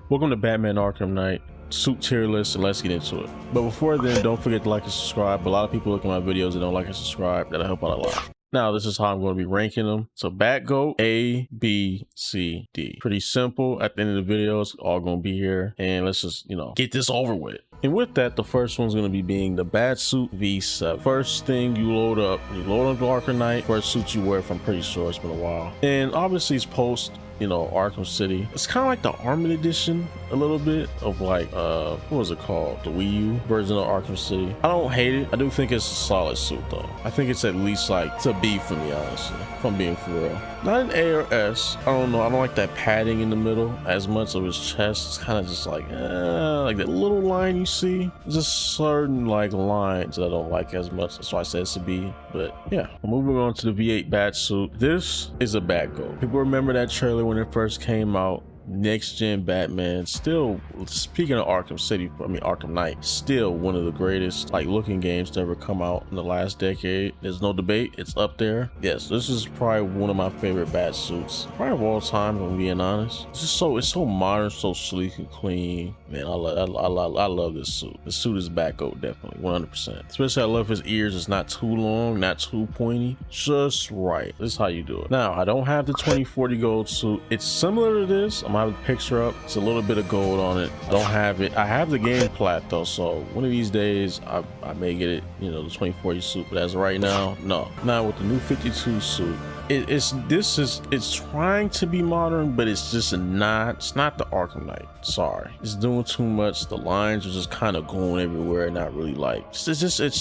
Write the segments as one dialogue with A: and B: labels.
A: Welcome to Batman Arkham Knight suit tier list, and let's get into it. But before then, don't forget to like and subscribe. A lot of people look at my videos and don't like and subscribe. That'll help out a lot. Now, this is how I'm going to be ranking them. So Batgoat, A, B, C, D. Pretty simple. At the end of the video, it's all going to be here. And let's just, get this over with. And with that, the first one's going to be being the Bat Suit V7. First thing you load up the Arkham Knight. First suit you wear, if I'm pretty sure it's been a while. And obviously it's post, Arkham City. It's kind of like the Armored Edition, a little bit of like, what was it called? The Wii U version of Arkham City. I don't hate it. I do think it's a solid suit though. I think it's at least like, it's a B for me, honestly, if I'm being for real. Not an A or S. I don't know. I don't like that padding in the middle as much of his chest. It's kind of just like that little line you see. Just certain like lines that I don't like as much. That's why I said it's a B. But yeah, moving on to the V8 Bat Suit. This is a Batgoat. People remember that trailer when it first came out. Next gen Batman, still, speaking of Arkham City, Arkham Knight, still one of the greatest like looking games to ever come out in the last decade. There's no debate, it's up there. Yes, this is probably one of my favorite bat suits, probably of all time, if I'm being honest. It's so modern, so sleek and clean. Man, I love this suit. The suit is Batgoat, definitely 100%. Especially I love his ears. It's not too long, not too pointy, just right. This is how you do it. Now, I don't have the 2040 gold suit. It's similar to this. I'm gonna have the picture up. It's a little bit of gold on it. I don't have it. I have the game plat though, so one of these days I may get it, the 2040 suit, but as of right now, no. Now with the new 52 suit, it's trying to be modern, but it's just not. It's not the Arkham Knight. Sorry, it's doing too much. The lines are just kind of going everywhere, not really like. It's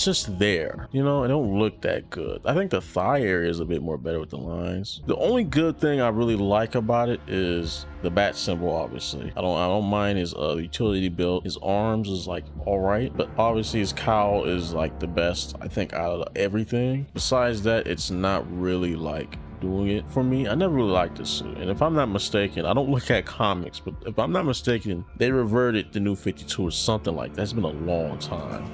A: just there. It don't look that good. I think the thigh area is a bit more better with the lines. The only good thing I really like about it is the bat symbol. Obviously, I don't mind his utility build. His arms is like all right, but obviously his cowl is like the best I think out of everything. Besides that, it's not really like doing it for me. I never really liked this suit, and if I'm not mistaken, I don't look at comics, but if I'm not mistaken, they reverted the new 52 or something like that. It's been a long time.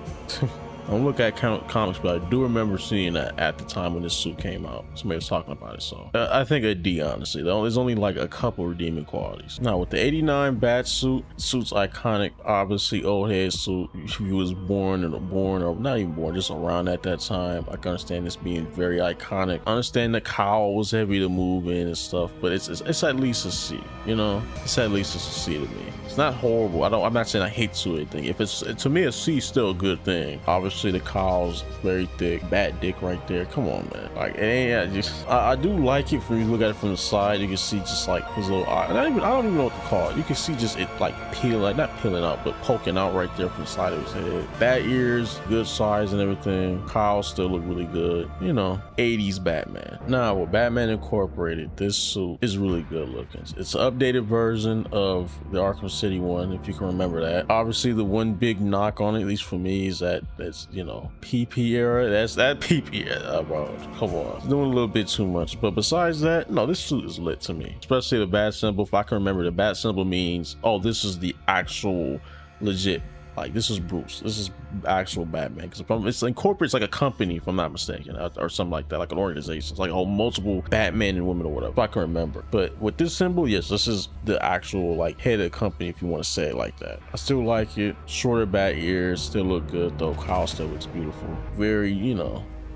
A: I don't look at comics, but I do remember seeing that at the time when this suit came out. Somebody was talking about it, so I think a D, honestly. There's only like a couple redeeming qualities. Now with the 89 Bat Suit, suit's iconic, obviously old head suit. If you was born or not even born, just around at that time, I can understand this being very iconic. I understand the cowl was heavy to move in and stuff, but it's at least a C. It's at least a C to me. It's not horrible. I'm not saying I hate suit or anything. If to me, a C is still a good thing. Obviously the cowl's very thick, bat dick right there. Come on, man. Like it ain't. I do like it when you look at it from the side. You can see just like his little eye. I don't even know what to call it. You can see just it like not peeling out, but poking out right there from the side of his head. Bat ears, good size and everything. Cowl still look really good. 80s Batman. Now with Batman Incorporated, this suit is really good looking. It's an updated version of the Arkham City one, if you can remember that. Obviously the one big knock on it, at least for me, is that it's PP era. That's that PP era, bro. Come on, it's doing a little bit too much. But besides that, no, this suit is lit to me. Especially the bat symbol. If I can remember, the bat symbol means, oh, this is the actual legit. Like this is Bruce. This is actual Batman. Because it's incorporates like a company, if I'm not mistaken, or something like that, like an organization. It's like multiple Batman and women or whatever, if I can remember. But with this symbol, yes, this is the actual like head of the company, if you want to say it like that. I still like it. Shorter bat ears, still look good though. Cowl still looks beautiful. Very,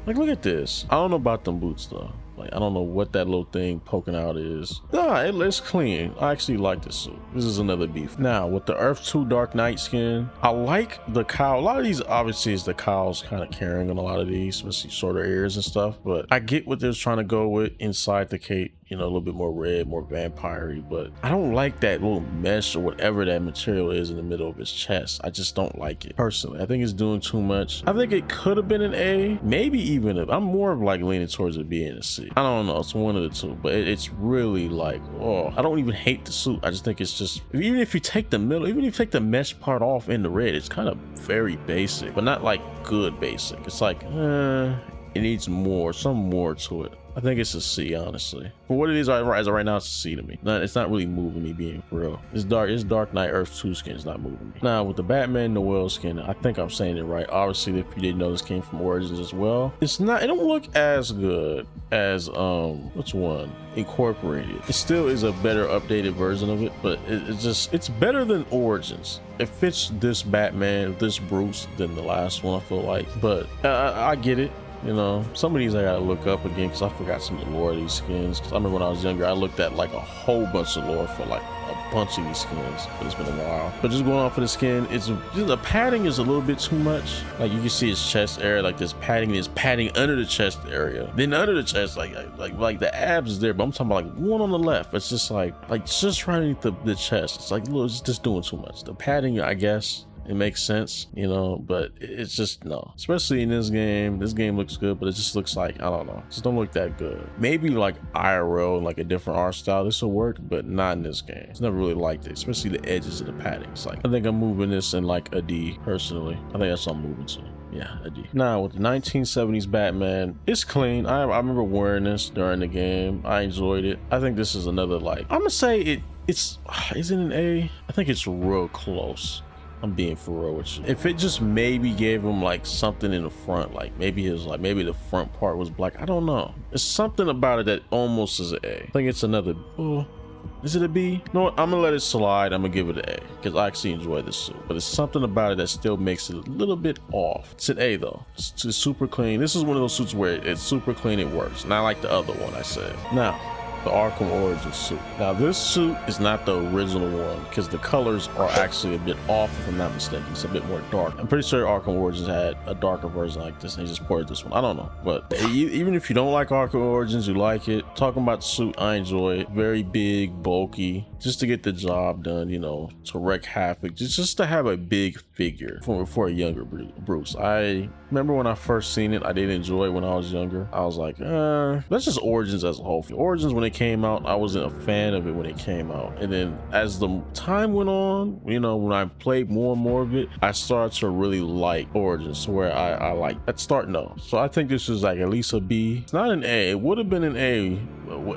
A: like look at this. I don't know about them boots though. Like I don't know what that little thing poking out is. Nah, it's clean. I actually like this suit. This is another beef. Now with the Earth 2 Dark Knight skin, I like the cowl. A lot of these obviously is the cowl's kind of carrying on a lot of these, especially shorter ears and stuff. But I get what they're trying to go with inside the cape. A little bit more red, more vampire-y, but I don't like that little mesh or whatever that material is in the middle of his chest. I just don't like it personally. I think it's doing too much. I think it could have been an A, maybe even I'm more of like leaning towards a B and a C. I don't know, it's one of the two, but it's really like, oh, I don't even hate the suit. I just think it's just, even if you take the middle, even if you take the mesh part off in the red, it's kind of very basic, but not like good basic. It's like, it needs more, some more to it. I think it's a C, honestly. For what it is as of right now, it's a C to me. It's not really moving me, being for real. It's Dark Knight Earth 2 skin is not moving me. Now with the Batman Noel skin, I think I'm saying it right. Obviously, if you didn't know, this came from Origins as well. It don't look as good as which one? Incorporated. It still is a better updated version of it, but it's better than Origins. It fits this Batman, this Bruce than the last one, I feel like. But I get it. You know, some of these I gotta look up again because I forgot some of the lore of these skins. Because I remember when I was younger, I looked at like a whole bunch of lore for like a bunch of these skins, but it's been a while. But just going on for the skin, the padding is a little bit too much. Like you can see his chest area, like this padding under the chest area. Then under the chest, like the abs is there, but I'm talking about like one on the left. It's just like just right underneath the chest. It's like it's just doing too much. The padding, I guess. It makes sense, you know, but it's just no. Especially in this game. This game looks good, but it just looks like, I don't know, it just don't look that good. Maybe like IRL, like a different art style, this will work, but not in this game. It's never really liked it, especially the edges of the padding. It's like, I think I'm moving this in like a D personally. I think that's what I'm moving to. Yeah, a D. Now with the 1970s Batman, it's clean. I remember wearing this during the game. I enjoyed it. I think this is another, like, I'm gonna say is it an A? I think it's real close. I'm being for real with you. If it just maybe gave him like something in the front, like maybe the front part was black. I don't know. It's something about it that almost is an A. I think it's another. Oh, is it a B? You know what? I'm gonna let it slide. I'm gonna give it an A because I actually enjoy this suit. But it's something about it that still makes it a little bit off. It's an A though. It's super clean. This is one of those suits where it's super clean. It works. Not like the other one I said. Now, the Arkham Origins suit. Now this suit is not the original one because the colors are actually a bit off, if I'm not mistaken. It's a bit more dark. I'm pretty sure Arkham Origins had a darker version like this and they just ported this one. I don't know, but even if you don't like Arkham Origins, you like it. Talking about the suit, I enjoy it. Very big, bulky, just to get the job done, you know, to wreak havoc, just to have a big figure for a younger Bruce. I remember when I first seen it, I didn't enjoy it when I was younger. I was like, that's just Origins as a whole. Origins, when it came out, I wasn't a fan of it when it came out, and then as the time went on, you know, when I played more and more of it, I started to really like Origins, where I like at start. No, so I think this is like at least a B. It's not an A. It would have been an A,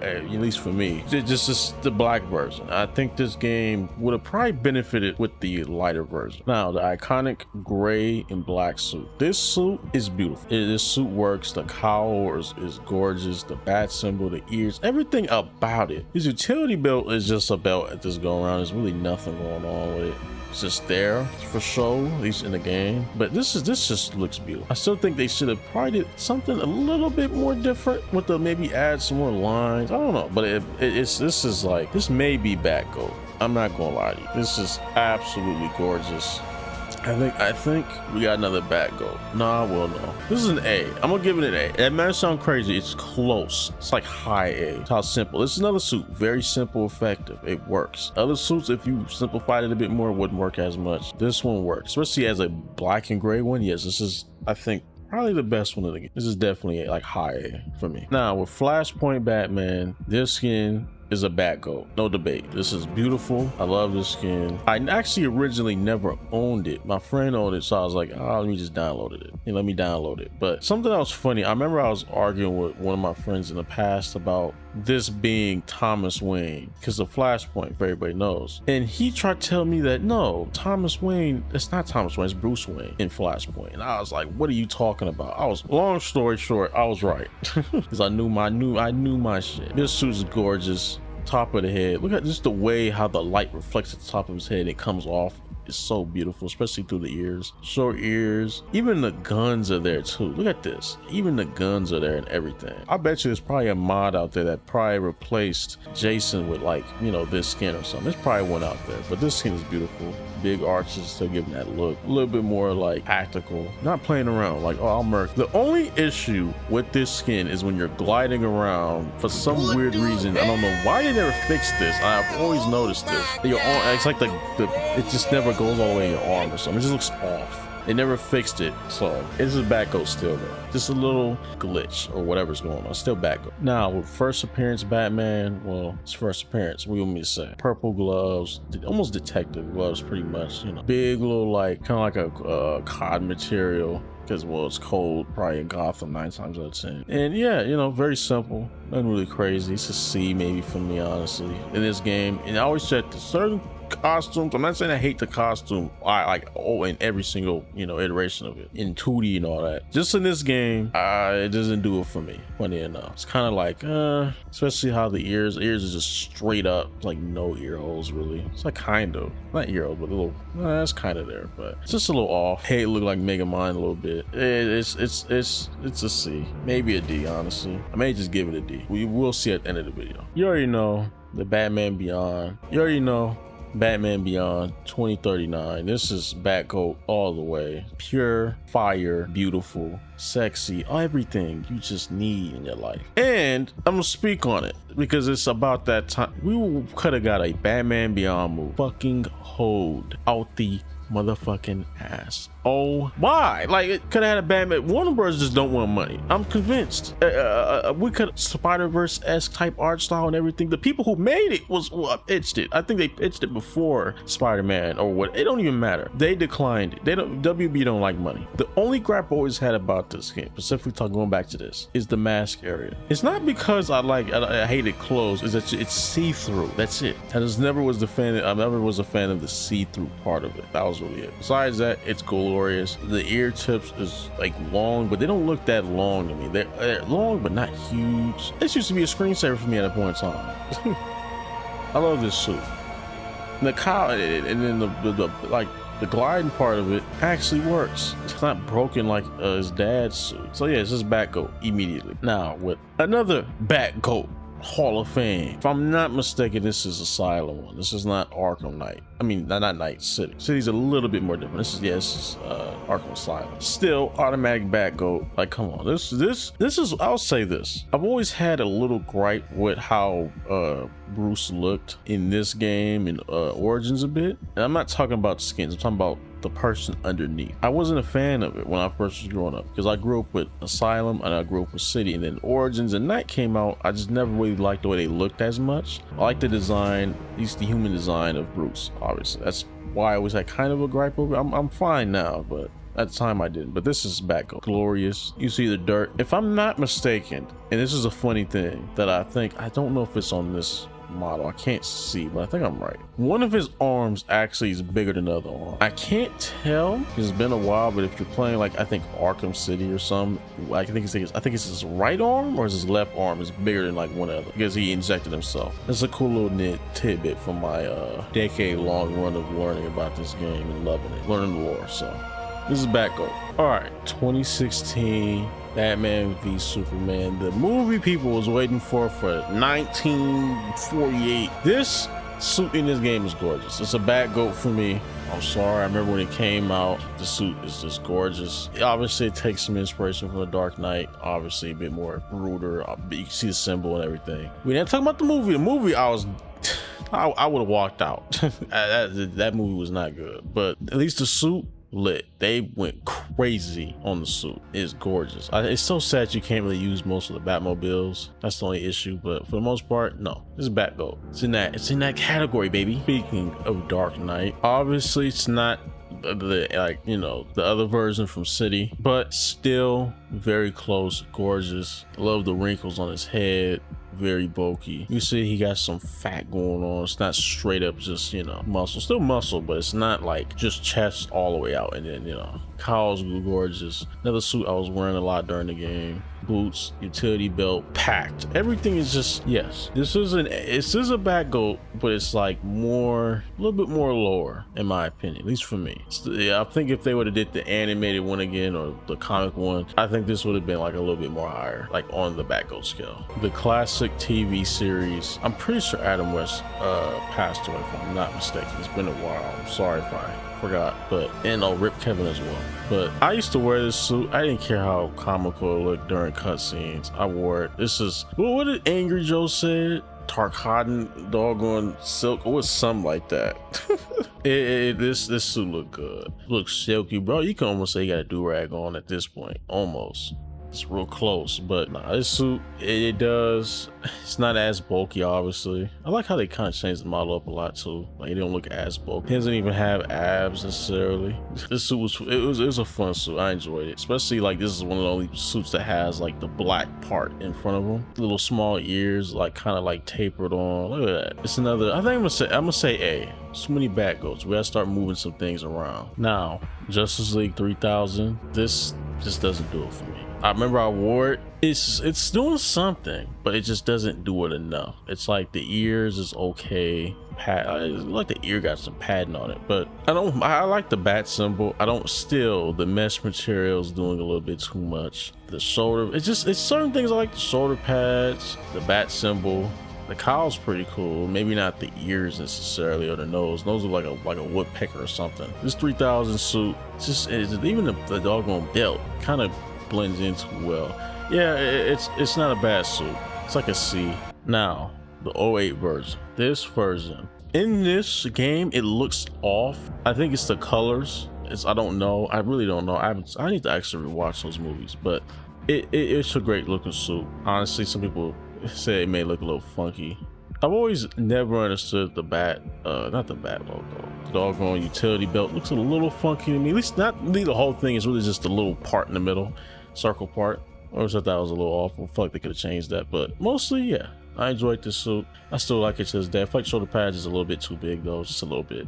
A: at least for me. Just the black version. I think this game would have probably benefited with the lighter version. Now the iconic gray and black suit. This suit is beautiful. This suit works. The cowl is gorgeous. The bat symbol, the ears, everything about it. His utility belt is just a belt at this go around. There's really nothing going on with it. It's just there for show, at least in the game. But this just looks beautiful. I still think they should have probably did something a little bit more different with the maybe add some more lines. I don't know, but this may be Batgirl. I'm not gonna lie to you. This is absolutely gorgeous. I think we got another Batgirl. Nah, well, no. This is an A. I'm gonna give it an A. That might sound crazy. It's close. It's like high A. It's how simple. This is another suit. Very simple, effective. It works. Other suits, if you simplified it a bit more, it wouldn't work as much. This one works, especially as a black and gray one. Yes, this is, I think, probably the best one of the game. This is definitely like high A for me. Now with Flashpoint Batman, this skin is a Batgirl, no debate. This is beautiful. I love this skin. I actually originally never owned it. My friend owned it, so I was like, oh, let me just download it. And let me download it. But something that was funny, I remember I was arguing with one of my friends in the past about this being Thomas Wayne, because the Flashpoint, if everybody knows, and he tried to tell me that no, Thomas Wayne, it's not Thomas Wayne, it's Bruce Wayne in Flashpoint. And I was like, what are you talking about? Long story short, I was right, because I knew my shit. This suit is gorgeous. Top of the head, look at just the way how the light reflects at the top of his head. It comes off. It's so beautiful, especially through the ears. Short ears. Even the guns are there too. Look at this. Even the guns are there and everything. I bet you there's probably a mod out there that probably replaced Jason with, like, you know, this skin or something. There's probably one out there, but this skin is beautiful. Big arches, still giving that look. A little bit more like tactical. Not playing around like, oh, I'll murk. The only issue with this skin is when you're gliding around, for some weird reason, I don't know why they never fixed this. I've always noticed this. Your arm, it's like it just never goes all the way in your arm or something. It just looks off. They never fixed it, so it's just Batgirl still though. Just a little glitch or whatever's going on. Still Batgirl. Now with first appearance Batman, well, it's first appearance. What do you want me to say? Purple gloves, almost detective gloves, pretty much. You know, big little like kind of like a cotton material. because, well, it's cold probably in Gotham 9 times out of 10. And yeah, you know, very simple, nothing really crazy. It's a C maybe for me, honestly, in this game. And I always said the certain costumes, I'm not saying I hate the costume, I like in every single, you know, iteration of it in 2D and all that. Just in this game, it doesn't do it for me. Funny enough, it's kind of like especially how the ears are just straight up, like no ear holes really. It's like kind of not ear holes, but a little, that's kind of there, but it's just a little off. Hey, it looked like Mega Mind a little bit. It's a C, maybe a D, honestly. I may just give it a D. We will see at the end of the video. You already know the Batman Beyond. You already know Batman Beyond 2039. This is Batcoat all the way. Pure fire, beautiful, sexy, everything you just need in your life. And I'm gonna speak on it because it's about that time. We could have got a Batman Beyond movie. Fucking hold out the motherfucking ass. Oh, why? Like, it could have had a Batman. Warner Bros. Just don't want money. I'm convinced. We could Spider-Verse-esque type art style and everything. The people who made it pitched it. I think they pitched it before Spider-Man or what. It don't even matter. They declined it. They don't. WB don't like money. The only gripe I always had about this game, specifically going back to this, is the mask area. It's not because I hated clothes. Is that it's see-through. That's it. I just never was a fan of the see-through part of it. That was really it. Besides that, it's glorious. The ear tips is like long, but they don't look that long to me. They're long, but not huge. This used to be a screensaver for me at a point in time. I love this suit. And the cowl, and then the gliding part of it actually works. It's not broken like his dad's suit. So yeah, it's just Batcoat immediately. Now with another Batcoat Hall of Fame. If I'm not mistaken, this is Asylum one. This is not Arkham Knight. I mean, not Night City. City's a little bit more different. This is Arkham Asylum. Still automatic Batgoat. Like, come on. This is. I'll say this. I've always had a little gripe with how Bruce looked in this game and Origins a bit. And I'm not talking about skins. I'm talking about the person underneath. I wasn't a fan of it when I first was growing up because I grew up with Asylum and I grew up with City, and then Origins and Night came out. I just never really liked the way they looked as much. I like the design, at least the human design of Bruce. Obviously, that's why I always had kind of a gripe over it. I'm fine now, but at the time I didn't. But this is Batgirl. Glorious. You see the dirt. If I'm not mistaken, and this is a funny thing that I don't know if it's on this model, I can't see, but I think I'm right. One of his arms actually is bigger than the other arm. I can't tell. It's been a while, but if you're playing like I think Arkham City or something, I think it's his right arm or his left arm is bigger than like one other because he injected himself. It's a cool little tidbit from my decade-long run of learning about this game and loving it, learning the lore. So this is Batgirl. All right, 2016. Batman v Superman, the movie people was waiting for 1948. This suit in this game is gorgeous. It's a Batgoat for me. I'm sorry, I remember when it came out, the suit is just gorgeous. Obviously, it takes some inspiration from The Dark Knight, obviously a bit more ruder. You can see the symbol and everything. We didn't talk about the movie. The movie, I would have walked out. That movie was not good, but at least the suit, lit. They went crazy on the suit. It's gorgeous. It's so sad you can't really use most of the Batmobiles. That's the only issue, but for the most part, no. It's Batgirl. It's in that category, baby. Speaking of Dark Knight, obviously it's not the other version from City, but still very close, gorgeous. Love the wrinkles on his head. Very bulky. You see he got some fat going on. It's not straight up just, muscle. Still muscle, but it's not like just chest all the way out. And then, cowls gorgeous. Another suit I was wearing a lot during the game. Boots, utility belt, packed. Everything is just, yes. This is a Batgirl, but it's like a little bit more lower, in my opinion, at least for me. I think if they would have did the animated one again or the comic one, I think this would have been like a little bit more higher, like on the Batgirl scale. The classic TV series, I'm pretty sure Adam West passed away, if I'm not mistaken. It's been a while. I'm sorry if I forgot, and Rip Kevin as well. But I used to wear this suit. I didn't care how comical it looked during cutscenes. I wore it. This is what did Angry Joe said? Tarkatan, doggone silk, or something like that. This suit look good. Looks silky, bro. You can almost say you got a do-rag on at this point, almost. It's real close, but nah, this suit, it's not as bulky, obviously. I like how they kind of changed the model up a lot too. Like, it don't look as bulky. It doesn't even have abs necessarily. This suit was a fun suit. I enjoyed it, especially like this is one of the only suits that has like the black part in front of them, little small ears, like kind of like tapered on. Look at that. It's another. I think I'm gonna say A. So many back goats. We gotta start moving some things around. Now, Justice League 3000. This just doesn't do it for me. I remember I wore it. It's doing something, but it just doesn't do it enough. It's like the ears is okay. Like the ear got some padding on it, but I like the bat symbol. The mesh material is doing a little bit too much. The shoulder, it's certain things I like. The shoulder pads, the bat symbol. The cowl's pretty cool. Maybe not the ears necessarily, or the nose. Nose are like a woodpecker or something. This 3000 suit, even the doggone belt kind of blends in too well. Yeah, it's not a bad suit. It's like a C. Now, the '08 version. This version. In this game, it looks off. I think it's the colors. I don't know. I really don't know. I need to actually rewatch those movies, but it's a great looking suit. Honestly, some people say it may look a little funky. I've always never understood the not the bat logo. The doggone utility belt looks a little funky to me. At least not the whole thing. It's really just the little part in the middle, circle part. I always thought that was a little awful. I feel like they could have changed that, but mostly, yeah. I enjoyed this suit. I still like it to this day. I feel like shoulder pads is a little bit too big though, just a little bit.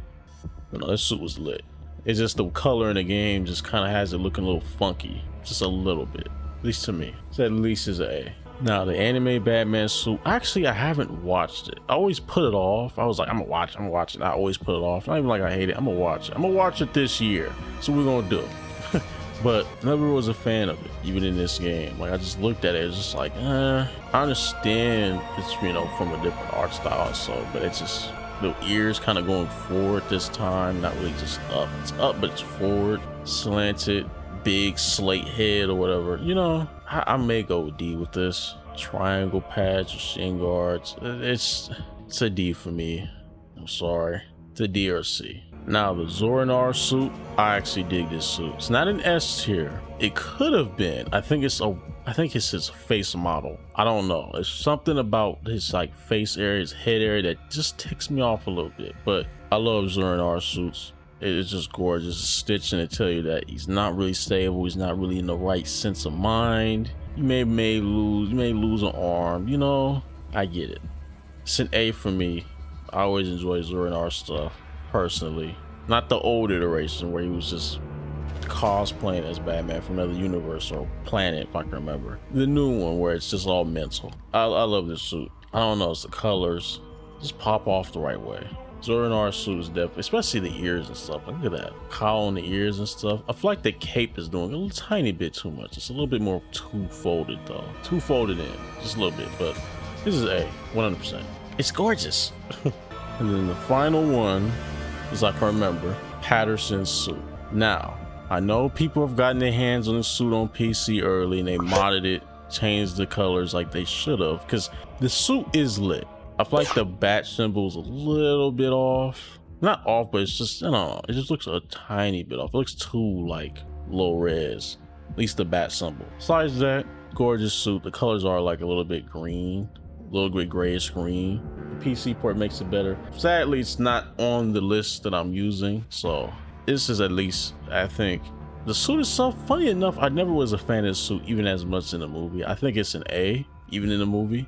A: But no, this suit was lit. It's just the color in the game just kind of has it looking a little funky, just a little bit. At least to me. So at least is an A. Now the anime Batman suit, actually I haven't watched it. I always put it off. I was like, I'm gonna watch it. I always put it off. Not even like I hate it. I'm gonna watch it. I'm gonna watch it this year. So we're gonna do it. But never was a fan of it, even in this game. Like, I just looked at it, it's just like, I understand it's, from a different art style, so, but it's just, the ears kind of going forward this time, not really just up. It's up, but it's forward, slanted, big slate head or whatever. I may go with D with this. Triangle pads or shin guards. It's a D for me. I'm sorry. It's a D or a C. Now the Zur En Arrh suit, I actually dig this suit. It's not an S tier. It could have been. I think it's his face model. I don't know. It's something about his like face area, his head area that just ticks me off a little bit. But I love Zur En Arrh suits. It's just gorgeous. It's stitching to tell you that he's not really stable. He's not really in the right sense of mind. You may lose an arm. I get it. It's an A for me. I always enjoy Zur En Arrh stuff. Personally, not the old iteration where he was just cosplaying as Batman from another universe or planet, if I can remember. The new one where it's just all mental. I love this suit. I don't know, it's the colors just pop off the right way. Zur En Arrh suit is definitely, especially the ears and stuff. Look at that cowl on the ears and stuff. I feel like the cape is doing a little tiny bit too much. It's a little bit more too folded though. Too folded in, just a little bit. But this is A, 100%. It's gorgeous. And then the final one, as I can remember, Patterson's suit. Now, I know people have gotten their hands on this suit on PC early and they modded it, changed the colors like they should have, because the suit is lit. I feel like the bat symbol's a little bit off. Not off, but it's just, I don't know, it just looks a tiny bit off. It looks too like low res, at least the bat symbol. Besides that, gorgeous suit. The colors are like a little bit green, a little bit grayish green. PC port makes it better. Sadly, it's not on the list that I'm using, so this is at least, I think. The suit itself, funny enough, I never was a fan of the suit even as much in the movie. I think it's an A, even in the movie.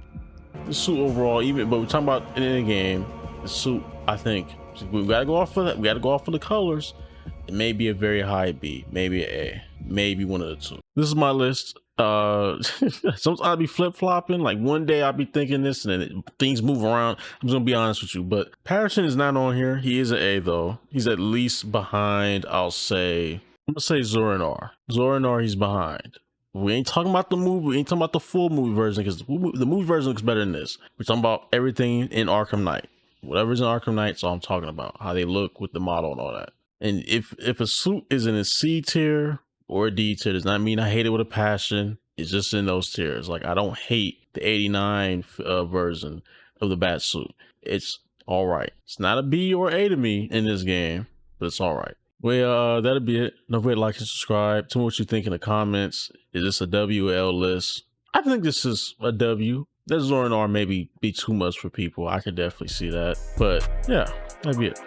A: The suit overall, but we're talking about in the game, the suit, I think, we gotta go off for that. We gotta go off for the colors. It may be a very high B, maybe an A, maybe one of the two. This is my list. Sometimes I'll be flip-flopping. Like one day I'll be thinking this and then things move around. I'm just gonna be honest with you, but Patterson is not on here. He is an A though. He's at least behind, I'm gonna say Zur En Arrh. Zur En Arrh, he's behind. We ain't talking about the movie. We ain't talking about the full movie version, because the movie version looks better than this. We're talking about everything in Arkham Knight. Whatever's in Arkham Knight, so I'm talking about how they look with the model and all that. And if a suit is in a C tier or a D tier, does not mean I hate it with a passion. It's just in those tiers. Like, I don't hate the 89 version of the bat suit. It's all right. It's not a B or A to me in this game, but it's all right. Well, that'll be it. Don't forget to like and subscribe. Tell me what you think in the comments. Is this a W or L list? I think this is a W. That Zur En Arrh maybe be too much for people. I could definitely see that. But yeah, that'd be it.